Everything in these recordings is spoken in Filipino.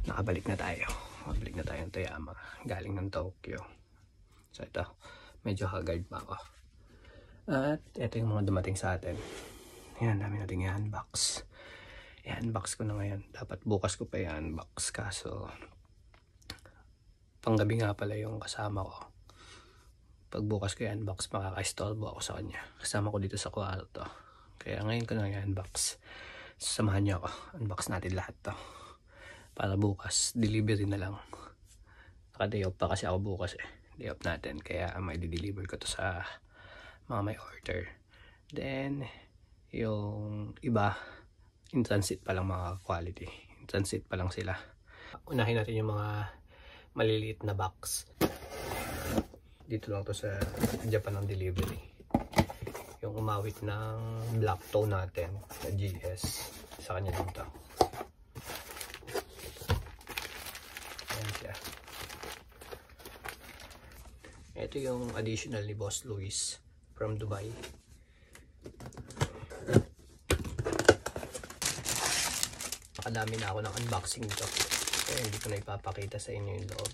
Nakabalik na tayo. Nakabalik na tayo ng Toyama. Galing ng Tokyo. So ito, medyo haggard pa ako. At ito yung mga dumating sa atin. Yan, dami natin i-unbox. I-unbox ko na ngayon. Dapat bukas ko pa i-unbox. Kaso, panggabi nga pala yung kasama ko. Pag bukas ko i-unbox, makaka-istorbo ako sa kanya. Kasama ko dito sa kwarto. Kaya ngayon ko na i-unbox. Samahan niyo ako. Unbox natin lahat to. Para bukas, delivery na lang. Naka-day off pa kasi ako bukas eh. Day off natin. Kaya may di-deliver ko to sa mga may order. Then, yung iba, in transit pa lang mga quality. In transit pa lang sila. Unahin natin yung mga maliliit na box. Dito lang to sa Japan ng delivery. Yung umawit ng black toe natin na GS. Sa kanya dito. Ayan siya. Ito yung additional ni Boss Luis from Dubai. Nakadami na ako ng unboxing nito. Kaya hindi ko na ipapakita sa inyo yung loob.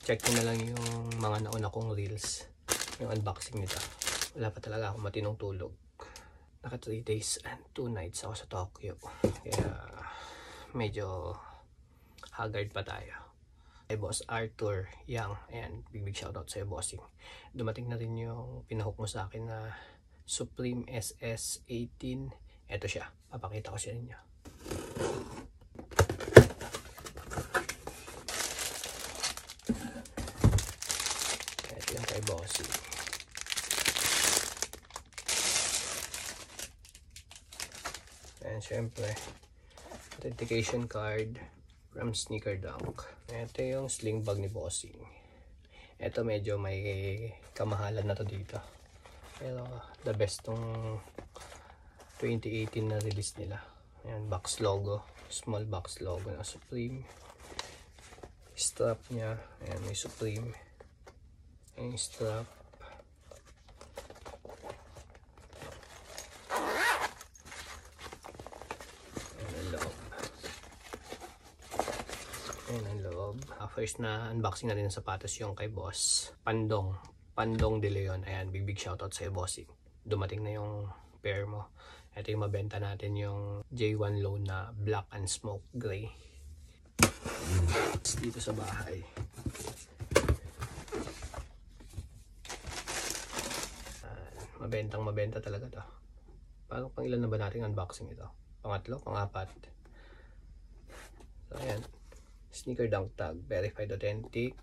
Check nyo na lang yung mga nauna kong reels. Yung unboxing nito. Wala pa talaga akong matinong tulog. Naka 3 days and 2 nights ako sa Tokyo. Kaya medyo haggard pa tayo. Ay Boss Arthur Yang. Ayan, big shoutout sa'yo bossing. Dumating na rin yung pinahook mo sa akin na Supreme SS18. Ito siya. Papakita ko sa inyo. Ito yung kay bossing. And syempre, authentication card from Sneaker Dunk. Ito yung sling bag ni bossing. Ito medyo may kamahalan na to dito. Pero the best tong 2018 na release nila. Ayan, box logo. Small box logo na Supreme. Strap niya. Ayan, may Supreme. Ayan yung strap. Ayan ang loob. Ayan ang loob. First na unboxing natin ng sapatos yung kay Boss Pandong. Pandong De Leon. Ayan, big shoutout sa'yo bossing. Dumating na yung pair mo. Ito yung mabenta natin yung J1 Low na black and smoke gray. Dito sa bahay. Mabenta talaga to. Parang pang ilan na ba natin unboxing ito? Pangatlo, pangapat. So ayan. Sneaker Dunk tag. Verified authentic.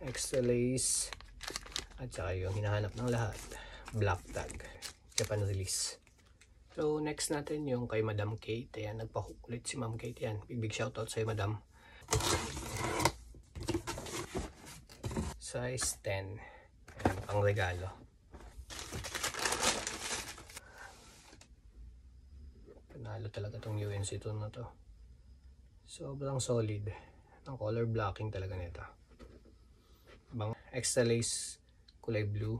Extra lace. At saka yung hinahanap ng lahat. Black tag. Japan release. So next natin yung kay Madam Kate. Ayan, nagpahook ulit si Ma'am Kate. Ayan, big shoutout sa'yo Madam. Size 10. Ayan, pang regalo. Panalo talaga tong UNC tool na to. Sobrang solid. Ang color blocking talaga nito. Bang extra lace kulay blue.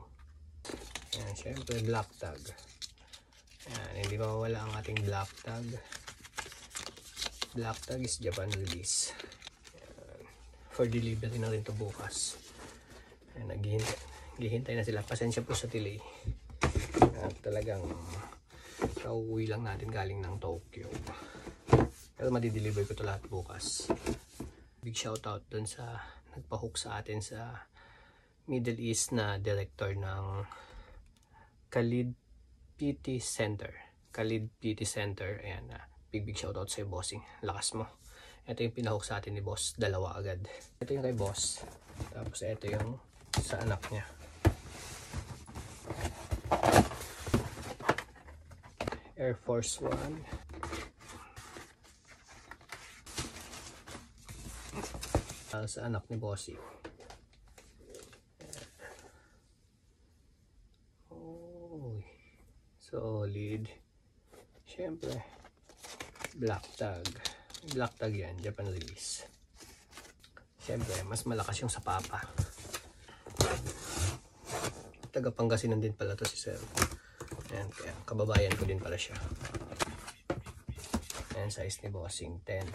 Ayan, syempre black tag. Ayan, hindi mawawala ang ating black tag. Black tag is Japan release. Ayan, for delivery na rin to bukas. Ayan, naghihintay na sila. Pasensya po sa delay. At talagang kauwi lang natin galing ng Tokyo. Pero madideliver ko to lahat bukas. Big shoutout dun sa nagpahook sa atin sa Middle East na director ng Khalid PT Center. Khalid PT Center. Ayan, big shoutout sa'yo bossing. Lakas mo. Ito yung pinahook sa atin ni boss. Dalawa agad. Ito yung kay boss. Tapos ito yung sa anak niya. Air Force One. Sa anak ni bossing. Solid. Siyempre, black tag. Black tag yan, Japan release. Siyempre, mas malakas yung sa papa. Taga Pangasinan din pala to si Sir. Ayan, kaya kababayan ko din pala siya. Ayan, size ni Bossing 10.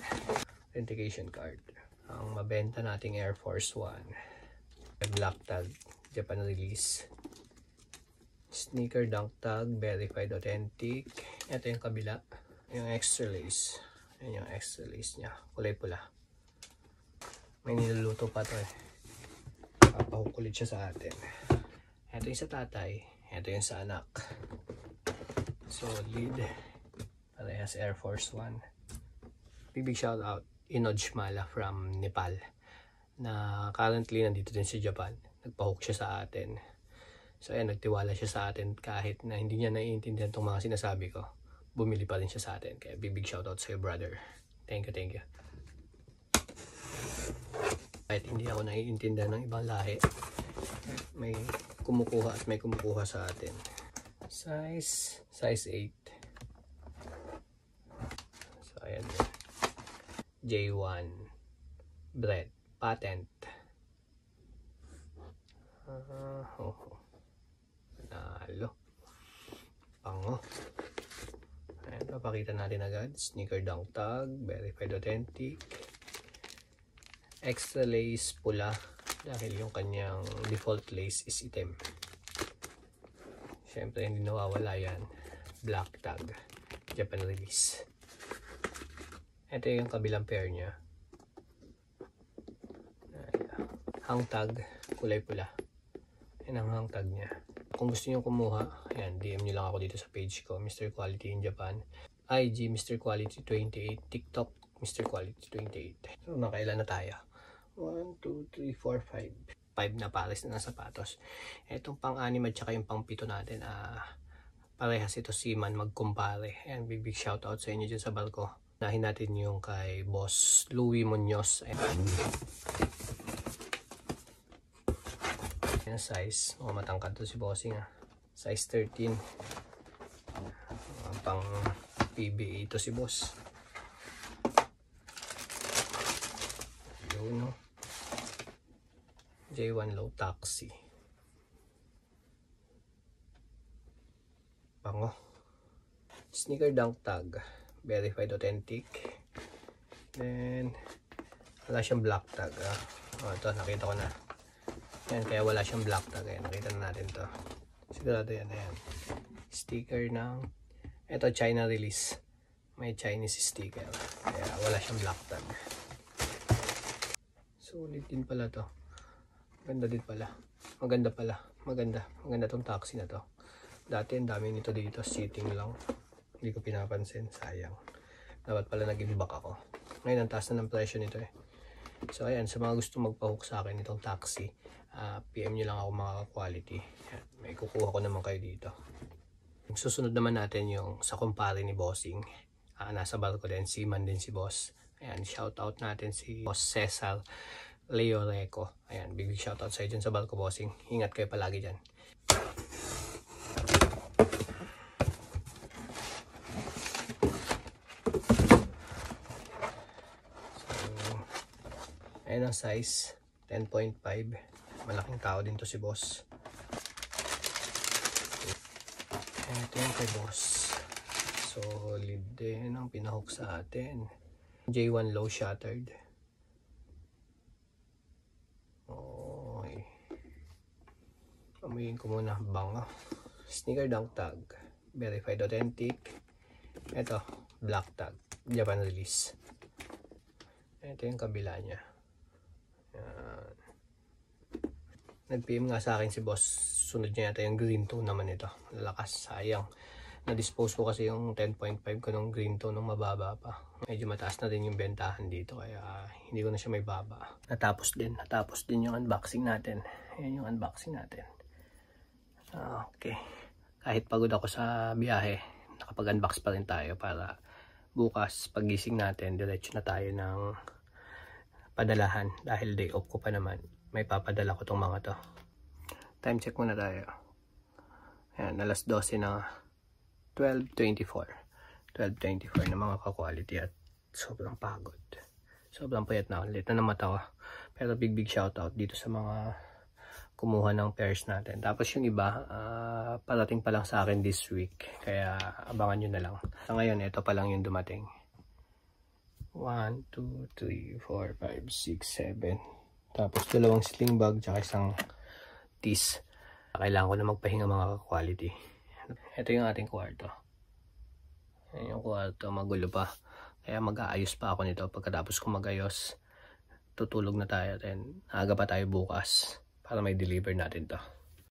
Authentication card. Ang mabenta nating Air Force 1. Black tag, Japan release. Sneaker dunk tag, verified authentic. Ito yung kabila, yung extra lace. Ayan yung extra lace niya, kulay pula. May niluluto pa to eh. Papahukulit siya sa atin. Ito yung sa tatay, ito yung sa anak. Solid. Parehas Air Force 1. Big shout out Inoj Mala from Nepal, na currently nandito din sa Japan. Nagpahook siya sa atin. So ayan, nagtiwala siya sa atin kahit na hindi niya naiintindihan itong mga sinasabi ko. Bumili pa rin siya sa atin. Kaya big shout out sa iyo, brother. Thank you, thank you. Kahit hindi ako naiintindihan ng ibang lahi, may kumukuha at may kumukuha sa atin. Size 8. So ayan, J1 bread patent. Nalo pango. Ayan, papakita natin agad. Sneaker dunk tag, verified authentic, extra lace pula dahil yung kanyang default lace is itim. Syempre hindi nawawala yan. Black tag, Japan release. Ito yung kabilang pair niya. Hang tag, kulay pula. Yan ang hang tag niya. Kung gusto niyo kumuha, ayan, DM niyo lang ako dito sa page ko, Mr. Quality in Japan. IG, Mr. Quality 28. TikTok, Mr. Quality 28. So, nakailan na tayo? 1, 2, 3, 4, 5. 5 na pares na ng sapatos. Itong pang-anim at saka yung pang-7 natin, parehas ito Seaman magkumpare. Ayan, big shout out sa inyo dyan sa barko. Nahin natin yung kay Boss Louie Munoz. Ayan. Yung size, matangkad to si Bossing size 13. Pang PBA to si Boss. Yun, no? J1 low taxi. Pango. Sneaker dunk tag, verified authentic. Then wala siyang black tag. Ito nakita ko na. Yan, kaya wala siyang black tag. Ayan, nakita na natin to. Sigurado yan. Ayan. Sticker ng ito, China release. May Chinese sticker. Kaya wala siyang black tag. Sulit din pala to. Maganda din pala. Maganda pala. Maganda tong taxi na to. Dati ang dami nito dito. Sitting lang. Hindi ko pinapansin. Sayang. Dapat pala nag-imbak ako. Ngayon, ang taas na ng presyo nito eh. So ayan, sa mga gusto magpahook sa akin itong taxi, PM nyo lang ako mga quality. May kukuha ko naman kayo dito. Susunod naman natin yung sa kumpare ni Bossing. Nasa barko din, Seaman din si Boss. Ayan, shout out natin si Boss Cesar Leo Reco. Ayan, big shout out sa iyo dyan sa barko, Bossing. Ingat kayo palagi dyan. Ayan ang size, 10.5. Malaking tao din to si Boss. Ito yung kay Boss. Solid din ang pinahook sa atin. J1 low shattered. Okay. Amuyin ko muna bango. Sneaker dunk tag, verified authentic. Ito, black tag, Japan release. Ito yung kabila niya. Nag-PM nga sa akin si Boss, sunod niya yata yung green tone naman ito. Lalakas, sayang. Na-dispose ko kasi yung 10.5 ko ng green tone ng mababa pa. Medyo mataas na din yung bentahan dito, kaya hindi ko na siya may baba. Natapos din yung unboxing natin. Ayan yung unboxing natin. Okay. Kahit pagod ako sa biyahe, nakapag-unbox pa rin tayo para bukas pagising natin, diretso na tayo ng padalahan. Dahil day off ko pa naman, may papadala ko tong mga to. Time check muna tayo. Ayan, alas 12 na 12:24 na mga ka-quality at sobrang pagod. Sobrang payat na. Late na mata ko. Pero big shout out dito sa mga kumuha ng pairs natin. Tapos yung iba, parating pa lang sa akin this week. Kaya abangan nyo na lang. Sa ngayon, ito pa lang yung dumating. 1, 2, 3, 4, 5, 6, 7. Tapos 2 sling bag tsaka isang tis. Kailangan ko na magpahinga mga quality. Ito yung ating kwarto. Ayan yung kwarto, magulo pa. Kaya mag-aayos pa ako nito. Pagkatapos ko mag-ayos, tutulog na tayo. Then aga pa tayo bukas para may deliver natin to.